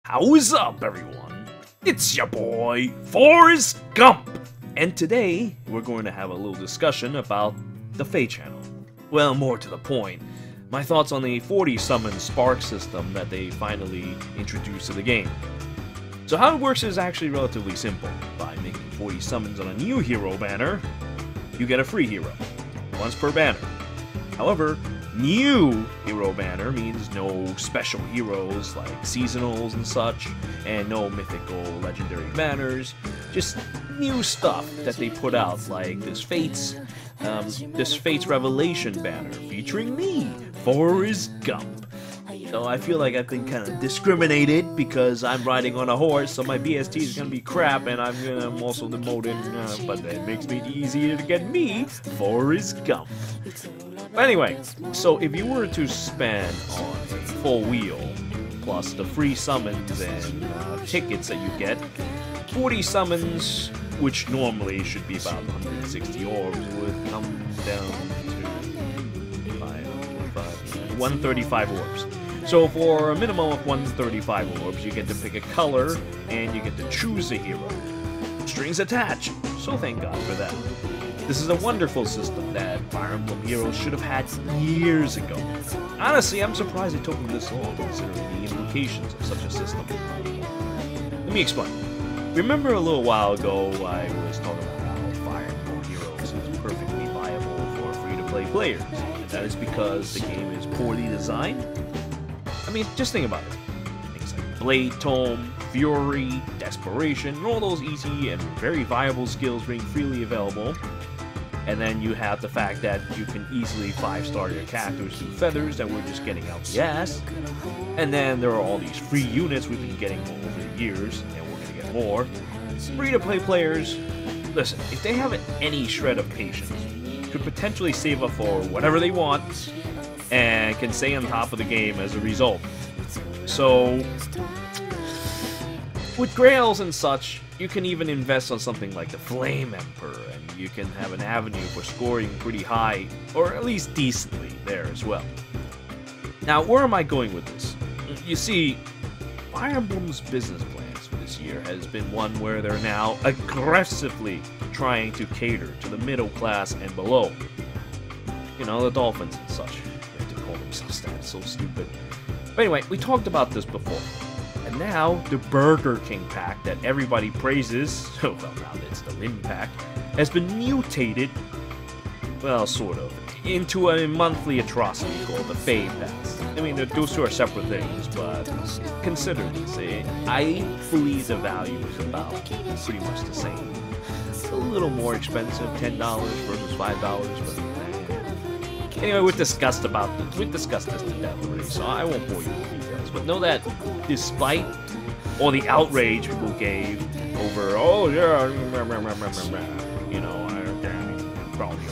How's up, everyone? It's your boy, Forrest Gump! And today, we're going to have a little discussion about the FEH Channel. Well, more to the point, my thoughts on the 40 summon spark system that they finally introduced to the game. So how it works is actually relatively simple. By making 40 summons on a new hero banner, you get a free hero, once per banner. However, new hero banner means no special heroes like seasonals and such, and no mythical legendary banners, just new stuff that they put out, like this Fates Revelation banner featuring me, Forrest Gump. So I feel like I've been kind of discriminated because I'm riding on a horse, so my BST is gonna be crap, and I'm also demoted, but that makes me easier to get me, Forrest Gump. But anyway, so if you were to spend on a full wheel, plus the free summons and tickets that you get, 40 summons, which normally should be about 160 orbs, would come down to 135 orbs. So for a minimum of 135 orbs, you get to pick a color, and you get to choose a hero. Strings attached, so thank God for that. This is a wonderful system that Fire Emblem Heroes should have had years ago. Honestly, I'm surprised it took them this long, considering the implications of such a system. Let me explain. Remember a little while ago, I was talking about how Fire Emblem Heroes is perfectly viable for free-to-play players, and that is because the game is poorly designed? I mean, just think about it. Things like Blade Tome, Fury, Desperation, and all those easy and very viable skills being freely available. And then you have the fact that you can easily 5-star your characters through feathers that we're just getting out the ass. And then there are all these free units we've been getting over the years, and we're going to get more. Free-to-play players, listen, if they have any shred of patience, could potentially save up for whatever they want, and can stay on top of the game as a result. So, with Grails and such, you can even invest on something like the Flame Emperor, and you can have an avenue for scoring pretty high, or at least decently, there as well. Now, where am I going with this? You see, Fire Emblem's business plans for this year has been one where they're now aggressively trying to cater to the middle class and below. You know, the dolphins and such. They have to call themselves that, it's so stupid. But anyway, we talked about this before. And now, the Burger King pack that everybody praises, well, now it's the Lin pack, has been mutated, well, sort of, into a monthly atrocity called the FEH Pass. I mean, those two are separate things, but consider this. I believe the value is about pretty much the same. It's a little more expensive, $10 versus $5, but anyway, we've discussed this to death already, so I won't bore you with details. But know that despite all the outrage people gave over, oh yeah, you know, probably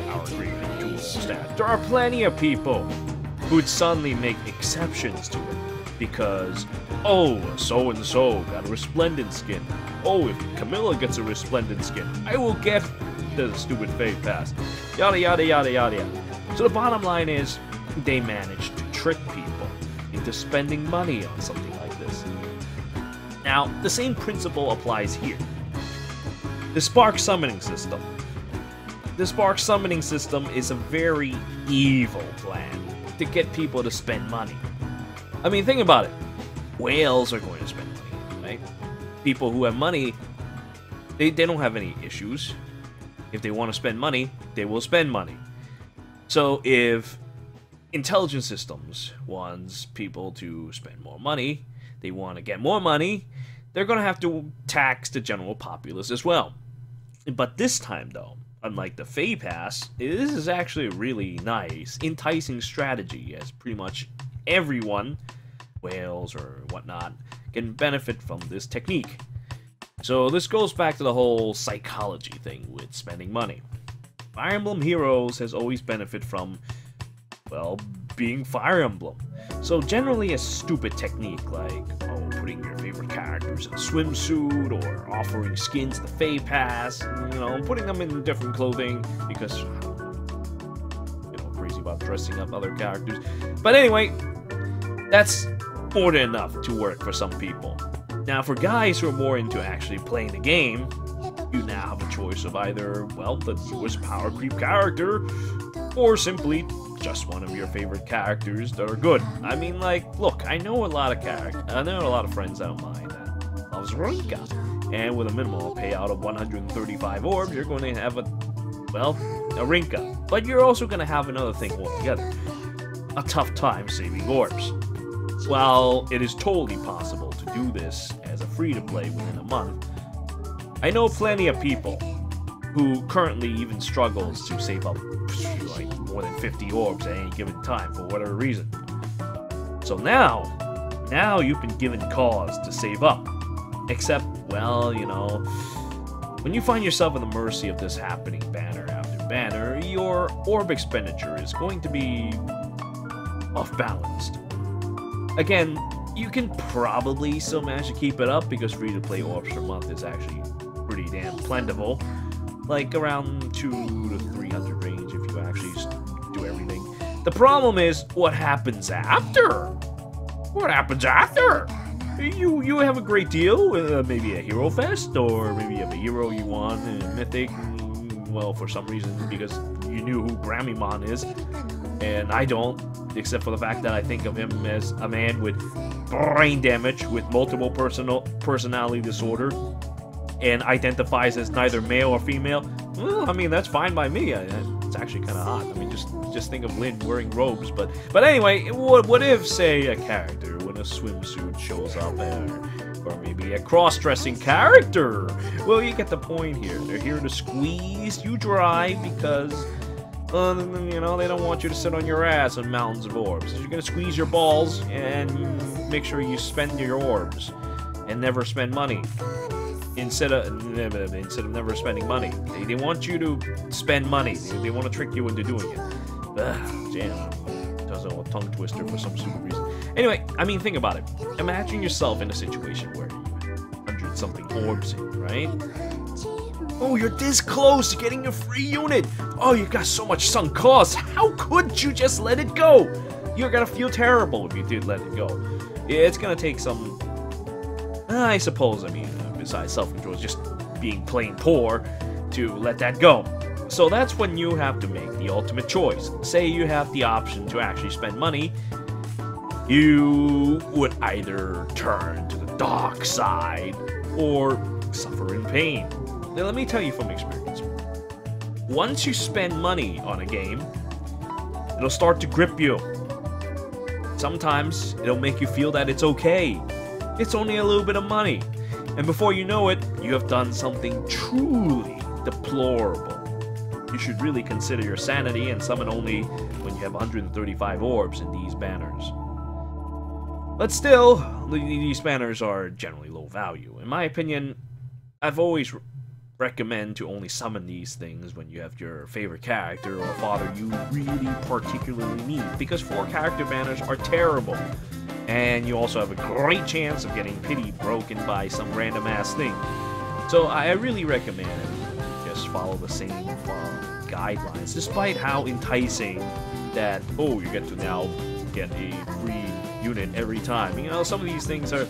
our agreement to all stats, there are plenty of people who'd suddenly make exceptions to it because, oh, so and so got a resplendent skin. Oh, if Camilla gets a resplendent skin, I will get the stupid FEH Pass. Yada yada yada yada yada. So the bottom line is, they managed to trick people into spending money on something like this. Now, the same principle applies here. The Spark Summoning System. The Spark Summoning System is a very evil plan to get people to spend money. I mean, think about it. Whales are going to spend money, right? People who have money, they don't have any issues. If they want to spend money, they will spend money. So if intelligence systems wants people to spend more money, they want to get more money, they're going to have to tax the general populace as well. But this time, though, unlike the FEH Pass, this is actually a really nice, enticing strategy, as pretty much everyone, whales or whatnot, can benefit from this technique. So this goes back to the whole psychology thing with spending money. Fire Emblem Heroes has always benefited from, well, being Fire Emblem. So generally a stupid technique like, oh, putting your favorite characters in a swimsuit, or offering skins the FEH Pass, you know, putting them in different clothing because, you know, crazy about dressing up other characters. But anyway, That's more than enough to work for some people. Now, for guys who are more into actually playing the game, you now have a choice of either, well, the newest power creep character, or simply just one of your favorite characters that are good. I mean, like, look, I know a lot of friends that don't mind that loves Rinka, and with a minimal payout of 135 orbs, you're going to have a Rinka. But you're also going to have another thing altogether: a tough time saving orbs. While it is totally possible to do this as a free-to-play within a month, I know plenty of people who currently even struggles to save up like more than 50 orbs at any given time for whatever reason. So now you've been given cause to save up. Except, well, you know, when you find yourself at the mercy of this happening banner after banner, your orb expenditure is going to be off-balanced. Again, you can probably still manage to keep it up because free-to-play orbs per month is actually pretty damn plentiful. Like around 200 to 300 range if you actually do everything. The problem is, what happens after? What happens after? You have a great deal, maybe a Hero Fest, or maybe you have a hero you want, Mythic, well, for some reason, because you knew who Grammymon is, and I don't, except for the fact that I think of him as a man with brain damage, with multiple personality disorder, and identifies as neither male or female. Well, I mean, that's fine by me. It's actually kind of hot. I mean, just think of Lynn wearing robes. But anyway, what if, say, a character in a swimsuit shows up, or maybe a cross-dressing character? Well, you get the point here. They're here to squeeze you dry because, you know, they don't want you to sit on your ass on mountains of orbs. So you're gonna squeeze your balls and make sure you spend your orbs and never spend money. Instead of never spending money. They want you to spend money. They want to trick you into doing it. Damn. That's a tongue twister for some stupid reason. Anyway, I mean, think about it. Imagine yourself in a situation where you have 100-something orbs in, right? Oh, you're this close to getting your free unit. Oh, you got so much sunk costs. How could you just let it go? You're gonna feel terrible if you did let it go. It's gonna take some... I suppose, I mean... besides self-control, is just being plain poor to let that go. So that's when you have to make the ultimate choice. Say you have the option to actually spend money, you would either turn to the dark side or suffer in pain. Now let me tell you from experience. Once you spend money on a game, it'll start to grip you. Sometimes it'll make you feel that it's okay. It's only a little bit of money. And before you know it, you have done something truly deplorable. You should really consider your sanity and summon only when you have 135 orbs in these banners. But still, these banners are generally low value. In my opinion, I've always recommend to only summon these things when you have your favorite character or father you really particularly need, because 4 character banners are terrible. And you also have a great chance of getting pity broken by some random ass thing. So I really recommend just follow the same guidelines, despite how enticing that, oh, you get to now get a free unit every time. You know, some of these things are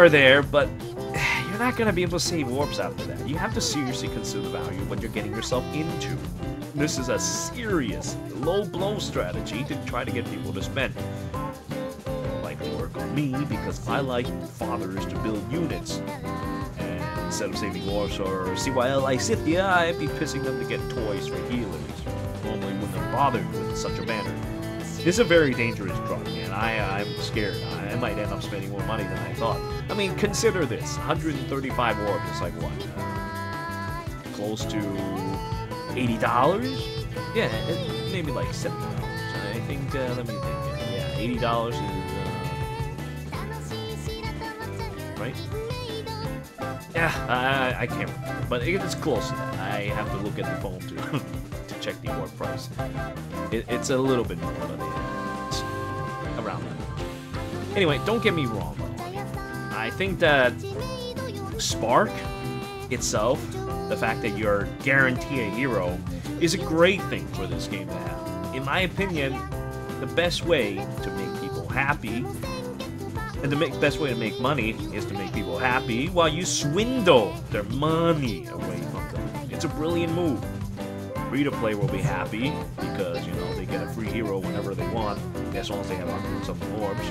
there, but you're not going to be able to save orbs after that. You have to seriously consider the value of what you're getting yourself into. This is a serious low-blow strategy to try to get people to spend. Like to work on me, because I like fathers to build units. And instead of saving orbs or CYL Isithia, I'd be pissing them to get toys for healers. Normally wouldn't have bothered with such a banner. This is a very dangerous drug, and I'm scared. I might end up spending more money than I thought. I mean, consider this. 135 orbs is like what? Close to $80? Yeah, maybe like $70. I think, let me think. Yeah, $80 is, right? Yeah, I can't remember, but it's close to that. I have to look at the phone to check the orb price. It's a little bit more, but it's around that. Anyway, don't get me wrong, though. I mean, I think that Spark itself, the fact that you're guaranteed a hero, is a great thing for this game to have. In my opinion, the best way to make people happy, and the best way to make money is to make people happy while you swindle their money away from them. It's a brilliant move. Free-to-play will be happy because, you know, they get a free hero whenever they want, as long as they have 100-something orbs.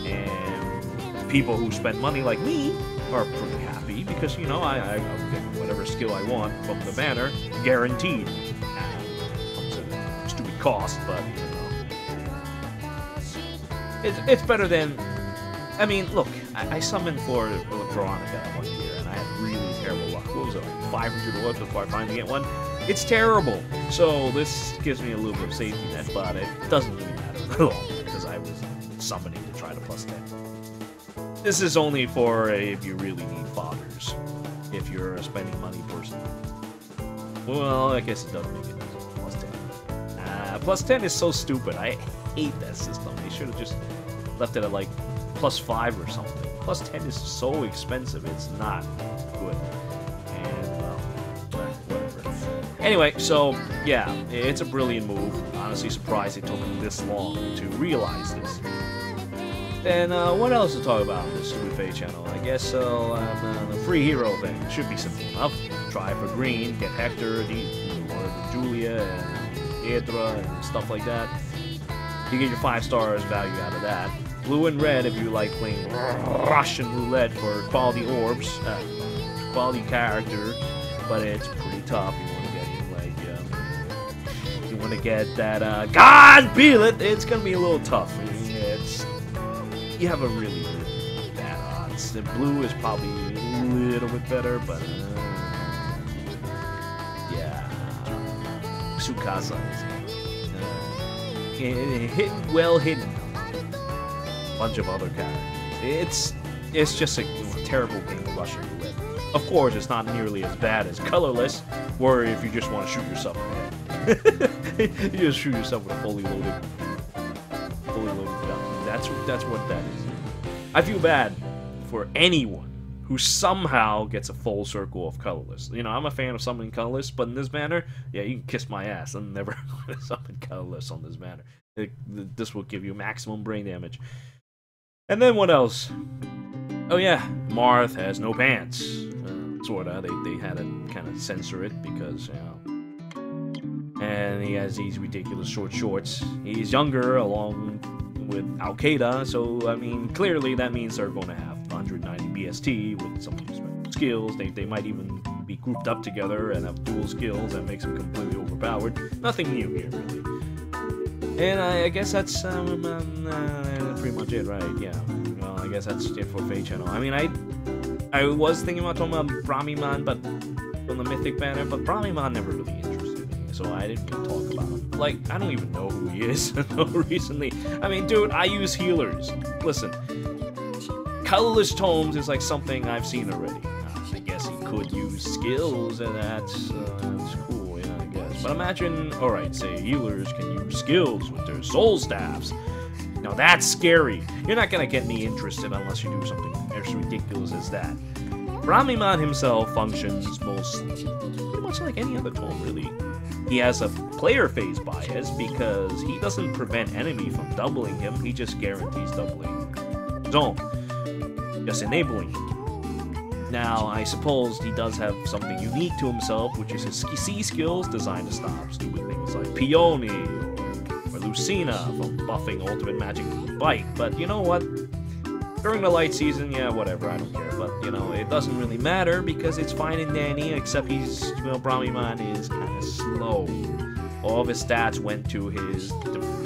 And people who spend money like me are pretty happy because, you know, I'll get whatever skill I want from the banner, guaranteed. It's a stupid cost, but, you know. It's better than... I mean, look, I summoned for Veronica one year, and I had really terrible luck. What was it, like 500 orbs before I finally get one? It's terrible. So this gives me a little bit of safety net, but it doesn't really matter at all, because I was summoning to try to plus 10. This is only for if you really need fathers, if you're a spending money person. Well, I guess it doesn't make it plus 10. Plus 10 is so stupid. I hate that system. They should have just left it at like plus 5 or something. Plus 10 is so expensive, it's not good. And, well, whatever. Anyway, so, yeah, it's a brilliant move. Honestly surprised it took them this long to realize this. And, what else to talk about on this FEH channel? I guess, the free hero thing should be simple enough. Try for green, get Hector, or Julia, and Piedra, and stuff like that. You get your 5 stars value out of that. Blue and red if you like playing Russian roulette for quality orbs, quality character, but it's pretty tough. You want to get that God feel it. It's gonna be a little tough. You have a really bad odds. The blue is probably a little bit better, but yeah, Tsukasa is hidden, well hidden. Bunch of other characters. It's just a terrible game of Russian roulette. Of course, it's not nearly as bad as Colorless, where if you just want to shoot yourself in the head, you just shoot yourself with a fully loaded gun. That's what that is. I feel bad for anyone who somehow gets a full circle of Colorless. You know, I'm a fan of summoning Colorless, but in this banner, yeah, you can kiss my ass. I'm never going to summon Colorless on this banner. This will give you maximum brain damage. And then what else? Oh yeah, Marth has no pants. Sorta. They had to kind of censor it because, you know. And he has these ridiculous short shorts. He's younger, along with Al-Qaeda, so, I mean, clearly that means they're going to have 190 BST with some special skills. They might even be grouped up together and have dual skills that makes them completely overpowered. Nothing new here, really. And I guess that's pretty much it, right? Yeah. Well, I guess that's it for FEH Channel. I mean, I was thinking about talking about Brahmiman, but from the Mythic banner, but Brahmiman never really interested me, so I didn't really talk about him. Like, I don't even know who he is recently. I mean, dude, I use healers. Listen, colorless tomes is like something I've seen already. I guess he could use skills, and that's cool, yeah, I guess. But imagine, alright, say healers can use skills with their soul staffs. Now that's scary. You're not gonna get me interested unless you do something as ridiculous as that. Brahmiman himself functions pretty much like any other tome, really. He has a player phase bias because he doesn't prevent enemy from doubling him, he just guarantees doubling his own, just enabling him. Now, I suppose he does have something unique to himself, which is his C skills designed to stop stupid things like Peony or Lucina from buffing Ultimate Magic Bite, but you know what? During the light season, yeah, whatever, I don't care, but, you know, it doesn't really matter because it's fine and dandy, except he's, you know, Brahmiman is kind of slow. All of his stats went to his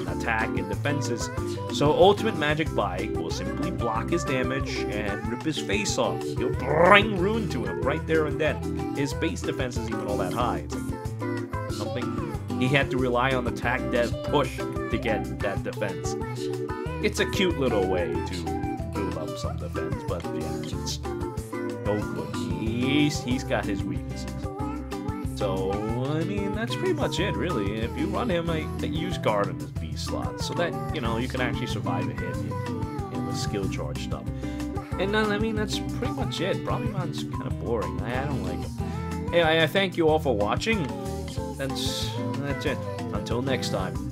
attack and defenses, so Ultimate Magic Bite will simply block his damage and rip his face off. He'll bring ruin to him right there and then. His base defense isn't even all that high. It's like something he had to rely on the attack dev push to get that defense. It's a cute little way to build up some defense, but yeah, it's no good. He's got his weaknesses. So, I mean, that's pretty much it, really. If you run him, I use guard in his B slot, so that, you know, you can actually survive a hit in the skill charge stuff. And I mean, that's pretty much it. Brahmiman's kind of boring. I don't like him. Hey, I thank you all for watching. That's it. Until next time.